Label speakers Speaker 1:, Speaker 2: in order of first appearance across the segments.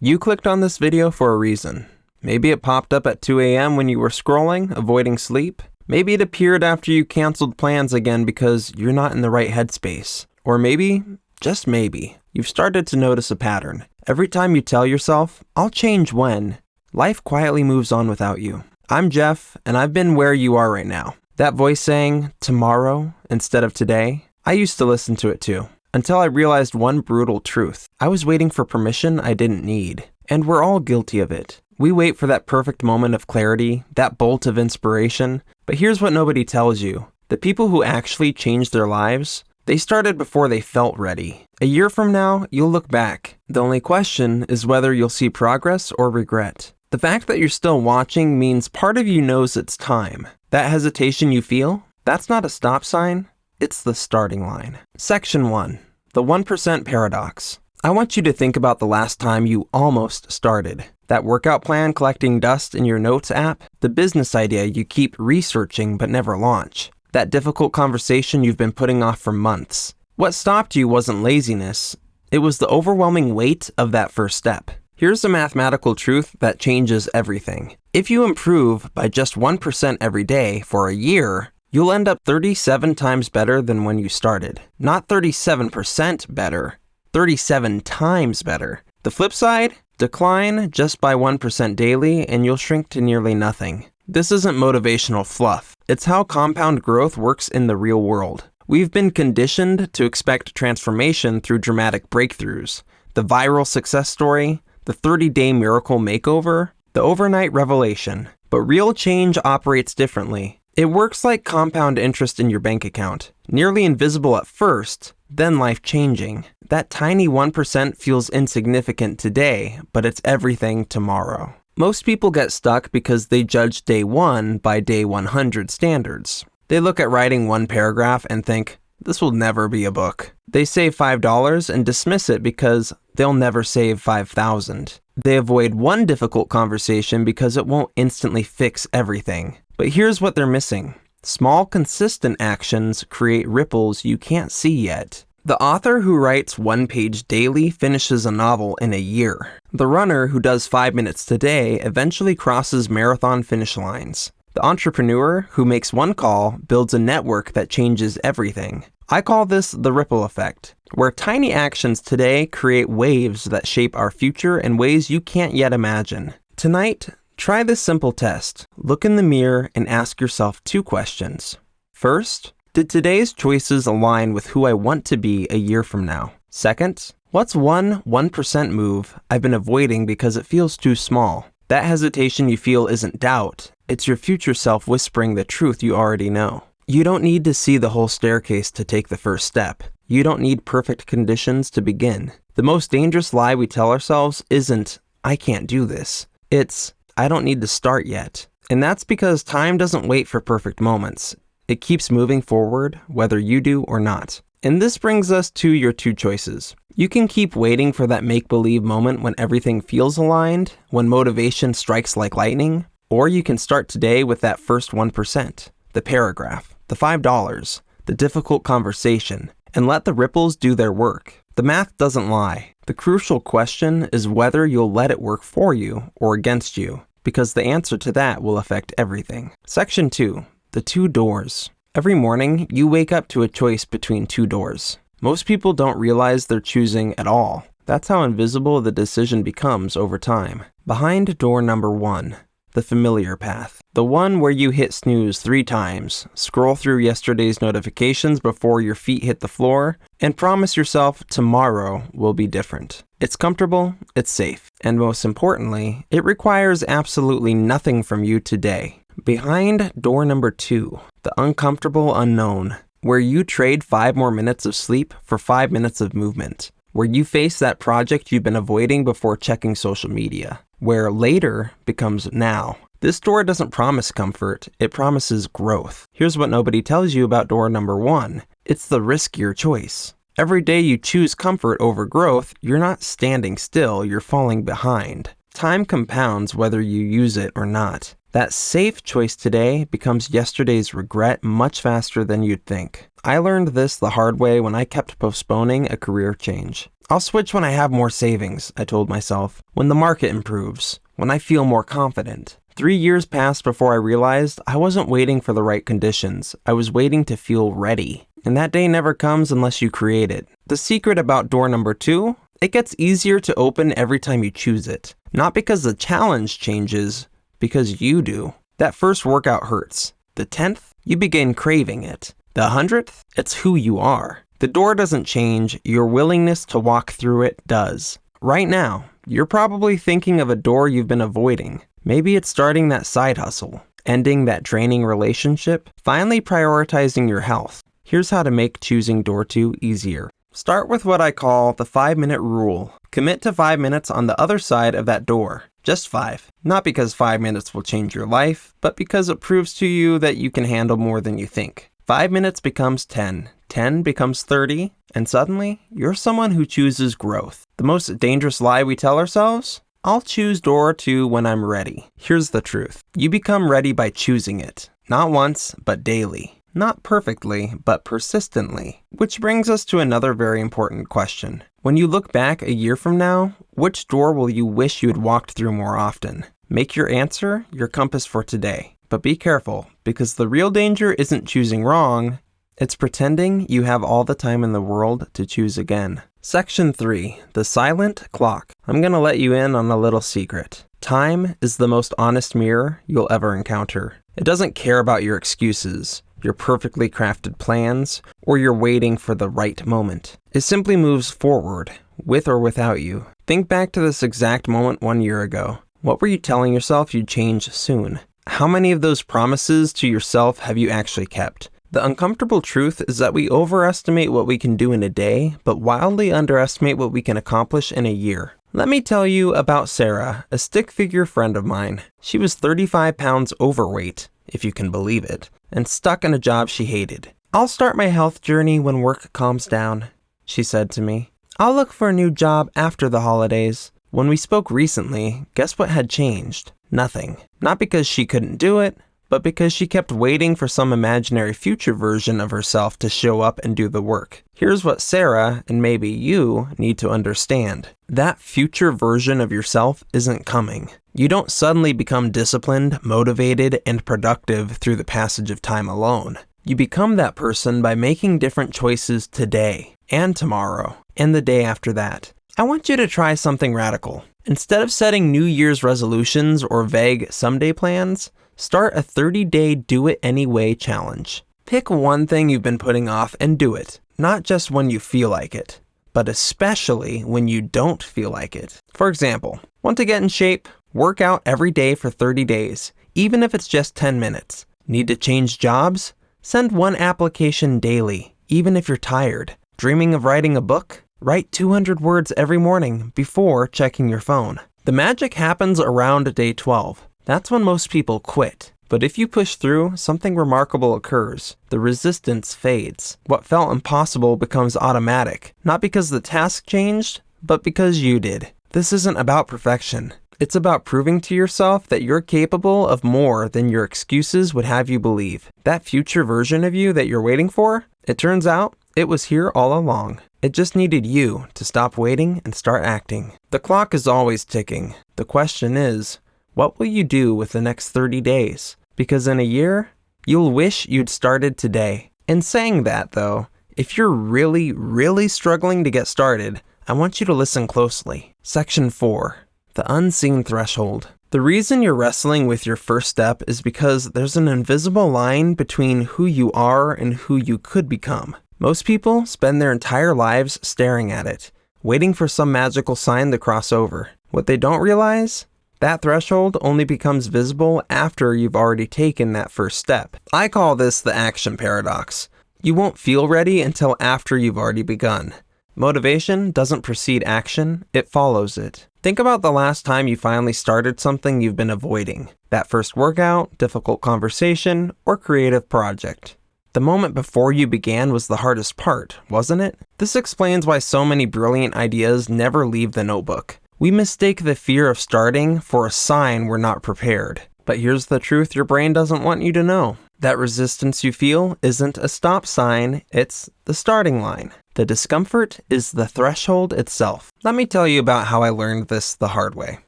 Speaker 1: You clicked on this video for a reason. Maybe it popped up at 2 a.m. when you were scrolling, avoiding sleep. Maybe it appeared after you canceled plans again because you're not in the right headspace. Or maybe, just maybe, you've started to notice a pattern. Every time you tell yourself, I'll change when, life quietly moves on without you. I'm Jeff, and I've been where you are right now. That voice saying, tomorrow, instead of today, I used to listen to it too. Until I realized one brutal truth. I was waiting for permission I didn't need. And we're all guilty of it. We wait for that perfect moment of clarity, that bolt of inspiration. But here's what nobody tells you. The people who actually changed their lives, they started before they felt ready. A year from now, you'll look back. The only question is whether you'll see progress or regret. The fact that you're still watching means part of you knows it's time. That hesitation you feel, that's not a stop sign, it's the starting line. Section 1. The 1% Paradox. I want you to think about the last time you almost started. That workout plan collecting dust in your notes app, the business idea you keep researching but never launch, that difficult conversation you've been putting off for months. What stopped you wasn't laziness, it was the overwhelming weight of that first step. Here's a mathematical truth that changes everything. If you improve by just 1% every day for a year, you'll end up 37 times better than when you started. Not 37% better, 37 times better. The flip side? Decline just by 1% daily and you'll shrink to nearly nothing. This isn't motivational fluff. It's how compound growth works in the real world. We've been conditioned to expect transformation through dramatic breakthroughs. The viral success story, the 30-day miracle makeover, the overnight revelation. But real change operates differently. It works like compound interest in your bank account. Nearly invisible at first, then life-changing. That tiny 1% feels insignificant today, but it's everything tomorrow. Most people get stuck because they judge day 1 by day 100 standards. They look at writing one paragraph and think, this will never be a book. They save $5 and dismiss it because they'll never save $5,000. They avoid one difficult conversation because it won't instantly fix everything. But here's what they're missing. Small, consistent actions create ripples you can't see yet. The author who writes one page daily finishes a novel in a year. The runner who does 5 minutes today eventually crosses marathon finish lines. The entrepreneur who makes one call builds a network that changes everything. I call this the ripple effect, where tiny actions today create waves that shape our future in ways you can't yet imagine. Tonight, try this simple test. Look in the mirror and ask yourself 2 questions. First, did today's choices align with who I want to be a year from now? Second, what's one 1% move I've been avoiding because it feels too small? That hesitation you feel isn't doubt. It's your future self whispering the truth you already know. You don't need to see the whole staircase to take the first step. You don't need perfect conditions to begin. The most dangerous lie we tell ourselves isn't, I can't do this. It's, I don't need to start yet. And that's because time doesn't wait for perfect moments. It keeps moving forward, whether you do or not. And this brings us to your 2 choices. You can keep waiting for that make-believe moment when everything feels aligned, when motivation strikes like lightning, or you can start today with that first 1%, the paragraph, the $5, the difficult conversation, and let the ripples do their work. The math doesn't lie. The crucial question is whether you'll let it work for you or against you, because the answer to that will affect everything. Section 2. The 2 doors. Every morning, you wake up to a choice between 2 doors. Most people don't realize they're choosing at all. That's how invisible the decision becomes over time. Behind door number 1, the familiar path. The one where you hit snooze 3 times, scroll through yesterday's notifications before your feet hit the floor, and promise yourself tomorrow will be different. It's comfortable, it's safe, and most importantly, it requires absolutely nothing from you today. Behind door number 2, the uncomfortable unknown, where you trade 5 more minutes of sleep for 5 minutes of movement, where you face that project you've been avoiding before checking social media, where later becomes now. This door doesn't promise comfort, it promises growth. Here's what nobody tells you about door number 1. It's the riskier choice. Every day you choose comfort over growth, you're not standing still, you're falling behind. Time compounds whether you use it or not. That safe choice today becomes yesterday's regret much faster than you'd think. I learned this the hard way when I kept postponing a career change. I'll switch when I have more savings, I told myself, when the market improves, when I feel more confident. 3 years passed before I realized I wasn't waiting for the right conditions. I was waiting to feel ready. And that day never comes unless you create it. The secret about door number 2, it gets easier to open every time you choose it. Not because the challenge changes, because you do. That first workout hurts. The 10th, you begin craving it. The 100th, it's who you are. The door doesn't change, your willingness to walk through it does. Right now, you're probably thinking of a door you've been avoiding. Maybe it's starting that side hustle, ending that draining relationship, finally prioritizing your health. Here's how to make choosing door 2 easier. Start with what I call the 5-minute rule. Commit to 5 minutes on the other side of that door. Just 5. Not because 5 minutes will change your life, but because it proves to you that you can handle more than you think. 5 minutes becomes 10. 10 becomes 30, and suddenly, you're someone who chooses growth. The most dangerous lie we tell ourselves? I'll choose door 2 when I'm ready. Here's the truth. You become ready by choosing it. Not once, but daily. Not perfectly, but persistently. Which brings us to another very important question. When you look back a year from now, which door will you wish you had walked through more often? Make your answer your compass for today. But be careful, because the real danger isn't choosing wrong, it's pretending you have all the time in the world to choose again. Section 3, the silent clock. I'm gonna let you in on a little secret. Time is the most honest mirror you'll ever encounter. It doesn't care about your excuses, your perfectly crafted plans, or your waiting for the right moment. It simply moves forward, with or without you. Think back to this exact moment 1 year ago. What were you telling yourself you'd change soon? How many of those promises to yourself have you actually kept? The uncomfortable truth is that we overestimate what we can do in a day, but wildly underestimate what we can accomplish in a year. Let me tell you about Sarah, a stick figure friend of mine. She was 35 pounds overweight, if you can believe it, and stuck in a job she hated. I'll start my health journey when work calms down, she said to me. I'll look for a new job after the holidays. When we spoke recently, guess what had changed? Nothing. Not because she couldn't do it, but because she kept waiting for some imaginary future version of herself to show up and do the work. Here's what Sarah, and maybe you, need to understand. That future version of yourself isn't coming. You don't suddenly become disciplined, motivated, and productive through the passage of time alone. You become that person by making different choices today, and tomorrow, and the day after that. I want you to try something radical. Instead of setting New Year's resolutions or vague someday plans, start a 30-day do-it-anyway challenge. Pick one thing you've been putting off and do it, not just when you feel like it, but especially when you don't feel like it. For example, want to get in shape? Work out every day for 30 days, even if it's just 10 minutes. Need to change jobs? Send one application daily, even if you're tired. Dreaming of writing a book? Write 200 words every morning before checking your phone. The magic happens around day 12. That's when most people quit. But if you push through, something remarkable occurs. The resistance fades. What felt impossible becomes automatic. Not because the task changed, but because you did. This isn't about perfection. It's about proving to yourself that you're capable of more than your excuses would have you believe. That future version of you that you're waiting for, it turns out, it was here all along. It just needed you to stop waiting and start acting. The clock is always ticking. The question is, what will you do with the next 30 days? Because in a year, you'll wish you'd started today. In saying that, though, if you're really struggling to get started, I want you to listen closely. Section 4. The unseen threshold. The reason you're wrestling with your first step is because there's an invisible line between who you are and who you could become. Most people spend their entire lives staring at it, waiting for some magical sign to cross over. What they don't realize? That threshold only becomes visible after you've already taken that first step. I call this the action paradox. You won't feel ready until after you've already begun. Motivation doesn't precede action, it follows it. Think about the last time you finally started something you've been avoiding. That first workout, difficult conversation, or creative project. The moment before you began was the hardest part, wasn't it? This explains why so many brilliant ideas never leave the notebook. We mistake the fear of starting for a sign we're not prepared. But here's the truth your brain doesn't want you to know. That resistance you feel isn't a stop sign, it's the starting line. The discomfort is the threshold itself. Let me tell you about how I learned this the hard way.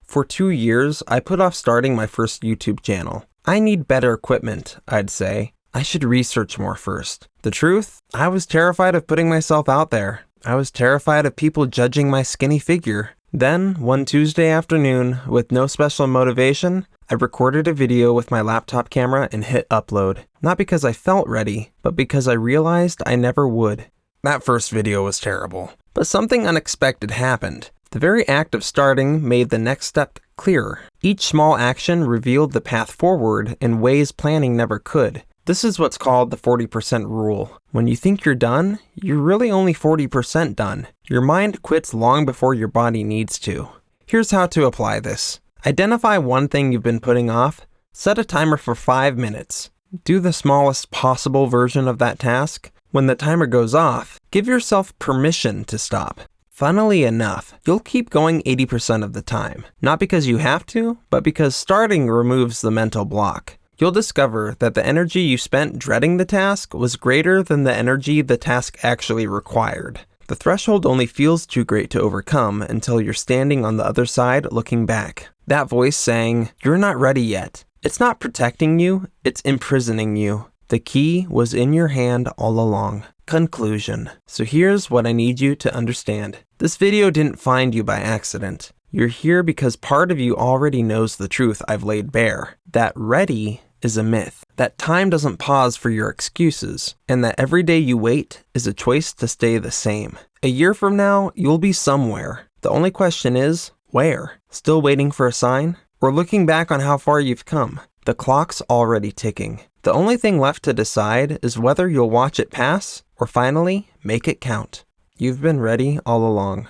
Speaker 1: For 2 years, I put off starting my first YouTube channel. I need better equipment, I'd say. I should research more first. The truth? I was terrified of putting myself out there. I was terrified of people judging my skinny figure. Then, one Tuesday afternoon, with no special motivation, I recorded a video with my laptop camera and hit upload. Not because I felt ready, but because I realized I never would. That first video was terrible, but something unexpected happened. The very act of starting made the next step clearer. Each small action revealed the path forward in ways planning never could. This is what's called the 40% rule. When you think you're done, you're really only 40% done. Your mind quits long before your body needs to. Here's how to apply this. Identify one thing you've been putting off. Set a timer for 5 minutes. Do the smallest possible version of that task. When the timer goes off, give yourself permission to stop. Funnily enough, you'll keep going 80% of the time. Not because you have to, but because starting removes the mental block. You'll discover that the energy you spent dreading the task was greater than the energy the task actually required. The threshold only feels too great to overcome until you're standing on the other side looking back. That voice saying, "You're not ready yet." It's not protecting you, it's imprisoning you. The key was in your hand all along. Conclusion. So here's what I need you to understand. This video didn't find you by accident. You're here because part of you already knows the truth I've laid bare. That ready is a myth. That time doesn't pause for your excuses. And that every day you wait is a choice to stay the same. A year from now, you'll be somewhere. The only question is, where? Still waiting for a sign? Or looking back on how far you've come? The clock's already ticking. The only thing left to decide is whether you'll watch it pass or finally make it count. You've been ready all along.